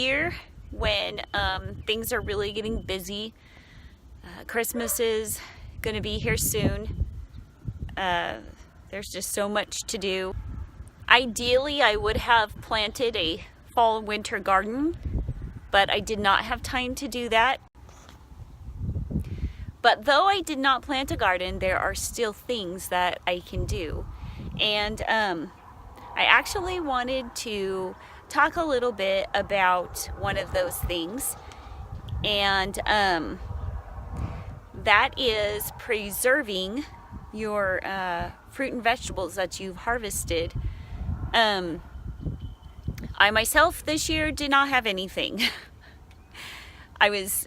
year when things are really getting busy. Christmas is going to be here soon. There's just so much to do. Ideally, I would have planted a fall and winter garden, but I did not have time to do that. But though I did not plant a garden, there are still things that I can do. And I actually wanted to talk a little bit about one of those things. And that is preserving your fruit and vegetables that you've harvested. I myself this year did not have anything.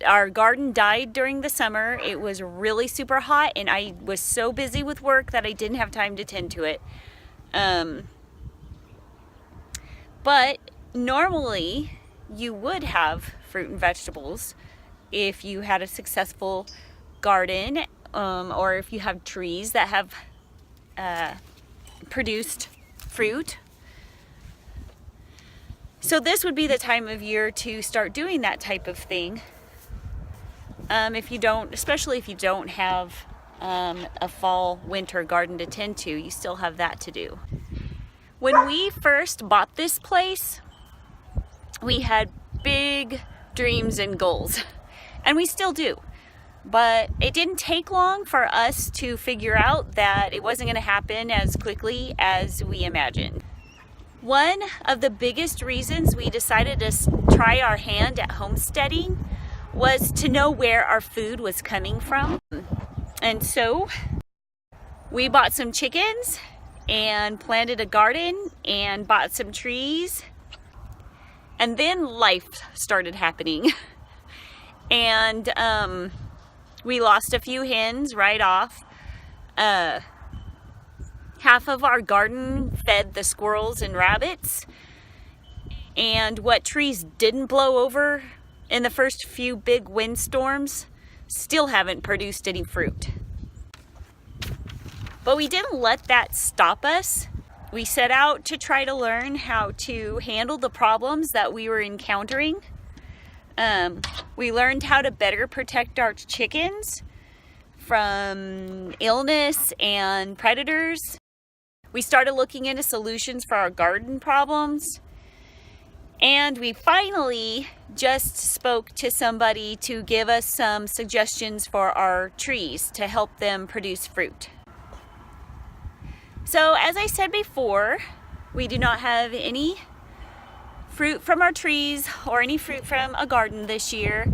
Our garden died during the summer. It was really super hot and I was so busy with work that I didn't have time to tend to it. But normally you would have fruit and vegetables if you had a successful garden, or if you have trees that have produced fruit. So this would be the time of year to start doing that type of thing. Especially if you don't have a fall winter garden to tend to, you still have that to do. When we first bought this place, we had big dreams and goals, and we still do. But it didn't take long for us to figure out that it wasn't going to happen as quickly as we imagined. One of the biggest reasons we decided to try our hand at homesteading was to know where our food was coming from. And so we bought some chickens and planted a garden and bought some trees. And then life started happening. And we lost a few hens right off. Half of our garden fed the squirrels and rabbits. And what trees didn't blow over in the first few big windstorms still haven't produced any fruit. But we didn't let that stop us. We set out to try to learn how to handle the problems that we were encountering. We learned how to better protect our chickens from illness and predators. We started looking into solutions for our garden problems. And we finally just spoke to somebody to give us some suggestions for our trees to help them produce fruit. So as I said before, we do not have any fruit from our trees or any fruit from a garden this year.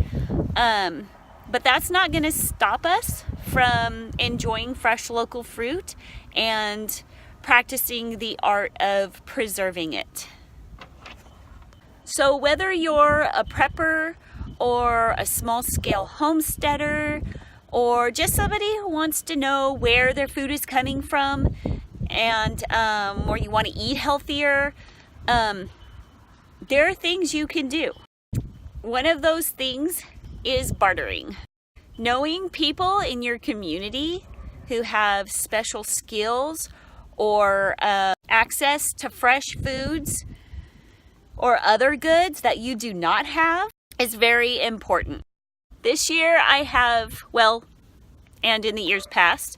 But that's not going to stop us from enjoying fresh local fruit and practicing the art of preserving it. So whether you're a prepper or a small-scale homesteader or just somebody who wants to know where their food is coming from and or you want to eat healthier, there are things you can do. One of those things is bartering. Knowing people in your community who have special skills or access to fresh foods or other goods that you do not have is very important. This year I have, and in the years past,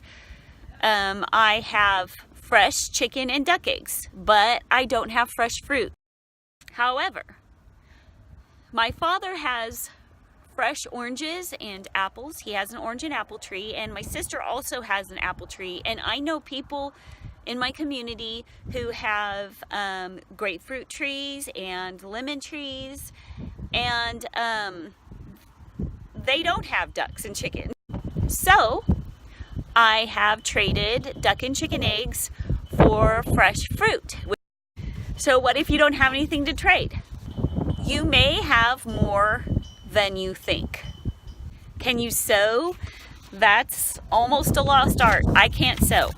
I have fresh chicken and duck eggs, but I don't have fresh fruit. However, my father has fresh oranges and apples. He has an orange and apple tree, and my sister also has an apple tree, and I know people in my community who have grapefruit trees and lemon trees, and they don't have ducks and chickens. So I have traded duck and chicken eggs for fresh fruit. So what if you don't have anything to trade? You may have more than you think. Can you sew? That's almost a lost art. I can't sew.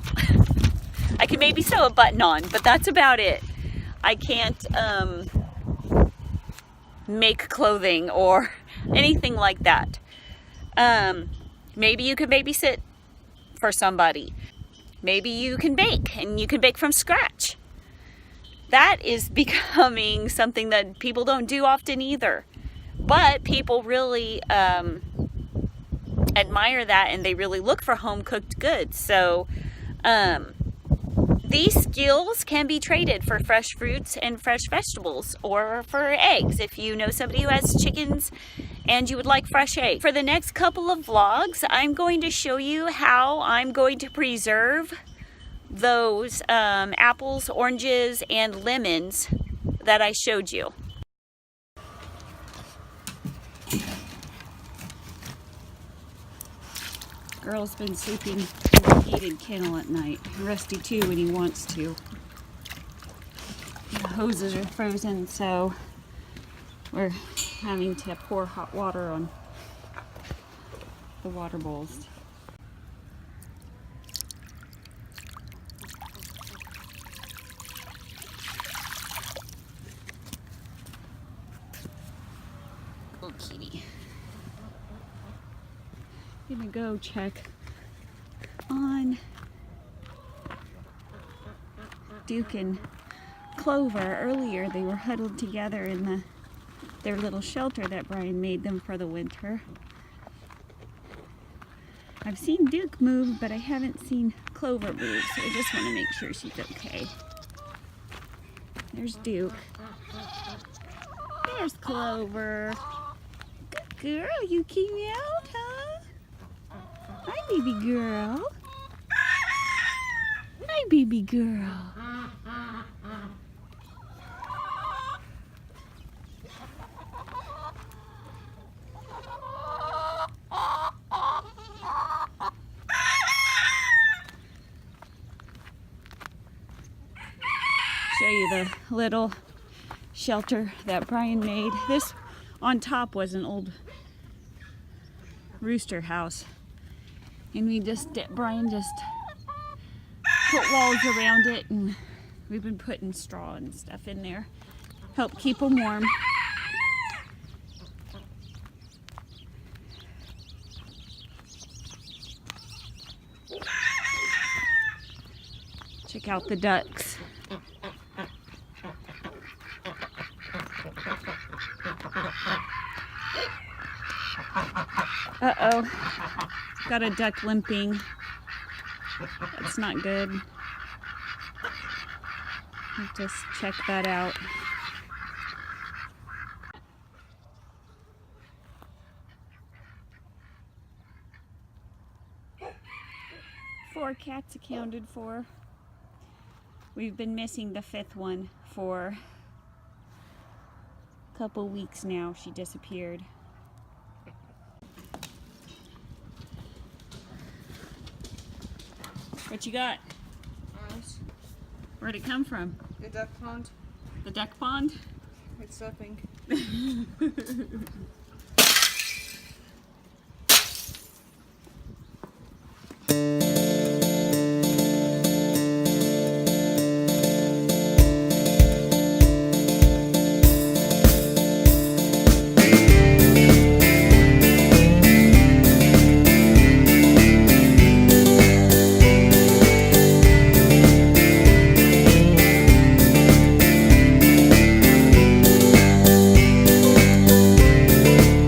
I can maybe sew a button on, but that's about it. I can't make clothing or anything like that. Maybe you can babysit for somebody. Maybe you can bake, and you can bake from scratch. that is becoming something that people don't do often either. But people really admire that, and they really look for home cooked goods. So these skills can be traded for fresh fruits and fresh vegetables, or for eggs if you know somebody who has chickens and you would like fresh eggs. For the next couple of vlogs, I'm going to show you how I'm going to preserve those apples, oranges, and lemons that I showed you. Girl's been sleeping in the heated kennel at night. Rusty too when he wants to. The hoses are frozen, so we're having to pour hot water on the water bowls. Oh, kitty. I'm gonna go check on Duke and Clover. Earlier they were huddled together in their little shelter that Brian made them for the winter. I've seen Duke move, but I haven't seen Clover move, so I just want to make sure she's okay. There's Duke. There's Clover. Good girl, you came out, huh? Hi, baby girl. Hi, baby girl. Show you the little shelter that Brian made. This on top was an old rooster house, and Brian just put walls around it, and we've been putting straw and stuff in there, help keep them warm. Check out the ducks. Uh-oh, got a duck limping. That's not good. I'll just check that out. Four cats accounted for. We've been missing the fifth one for a couple weeks now. She disappeared. What you got? Where'd it come from? The duck pond. The duck pond? It's stepping.